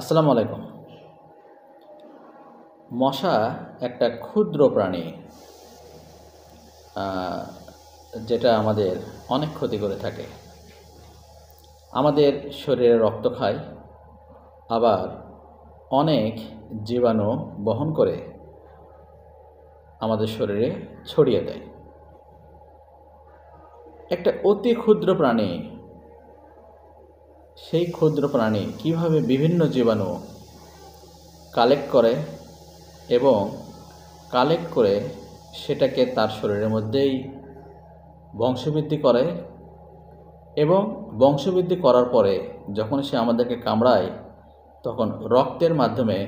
আসসালামু আলাইকুম। মশা একটা ক্ষুদ্র প্রাণী, যেটা আমাদের অনেক ক্ষতি করে থাকে। আমাদের শরীরে রক্ত খায়, আবার অনেক জীবাণু বহন করে আমাদের শরীরে ছড়িয়ে দেয়। একটা অতি ক্ষুদ্র প্রাণী, সেই ক্ষুদ্র প্রাণী কিভাবে বিভিন্ন জীবাণু কালেক্ট করে এবং কালেক্ট করে সেটাকে তার শরীরের মধ্যেই বংশবৃদ্ধি করে এবং বংশবৃদ্ধি করার পরে যখন সে আমাদেরকে কামড়ায় তখন রক্তের মাধ্যমে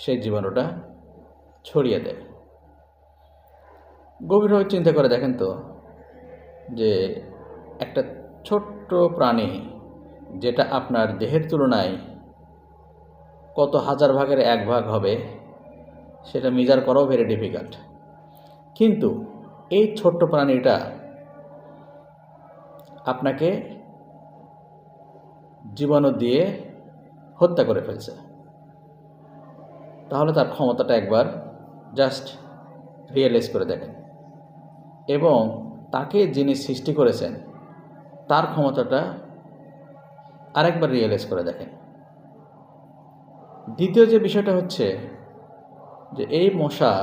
সেই জীবাণুটা ছড়িয়ে দেয়। গভীরভাবে চিন্তা করে দেখেন তো যে একটা ছোট্ট প্রাণী যেটা আপনার দেহের তুলনায় কত হাজার ভাগের এক ভাগ হবে সেটা মেজার করাও ভেরি ডিফিকাল্ট, কিন্তু এই ছোট্ট প্রাণীটা আপনাকে জীবাণু দিয়ে হত্যা করে ফেলছে। তাহলে তার ক্ষমতাটা একবার জাস্ট রিয়েলাইজ করে দেখেন, এবং তাকে যিনি সৃষ্টি করেছেন তার ক্ষমতাটা আরেকবার রিয়েলাইজ করে দেখেন। দ্বিতীয় যে বিষয়টা হচ্ছে যে এই মশা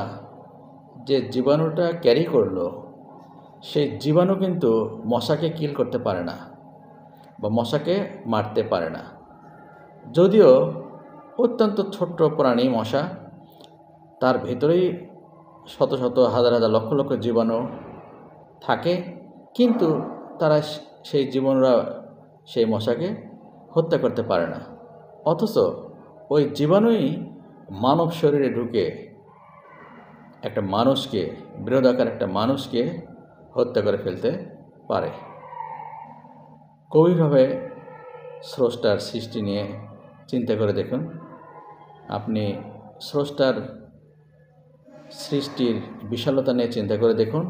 যে জীবাণুটা ক্যারি করলো, সেই জীবাণু কিন্তু মশাকে কিল করতে পারে না বা মশাকে মারতে পারে না। যদিও অত্যন্ত ছোট্ট প্রাণী মশা, তার ভেতরেই শত শত হাজার হাজার লক্ষ লক্ষ জীবাণু থাকে, কিন্তু তারা সেই জীবাণুরা সেই মশাকে হত্যা করতে পারে না। অথচ ওই জীবাণুই মানব শরীরে ঢুকে একটা মানুষকে, বৃহদাকার একটা মানুষকে হত্যা করে ফেলতে পারে। গভীরভাবে স্রষ্টার সৃষ্টি নিয়ে চিন্তা করে দেখুন। আপনি স্রষ্টার সৃষ্টির বিশালতা নিয়ে চিন্তা করে দেখুন,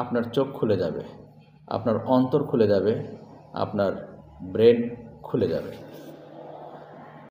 আপনার চোখ খুলে যাবে, আপনার অন্তর খুলে যাবে, আপনার ব্রেন খুলে যাবে।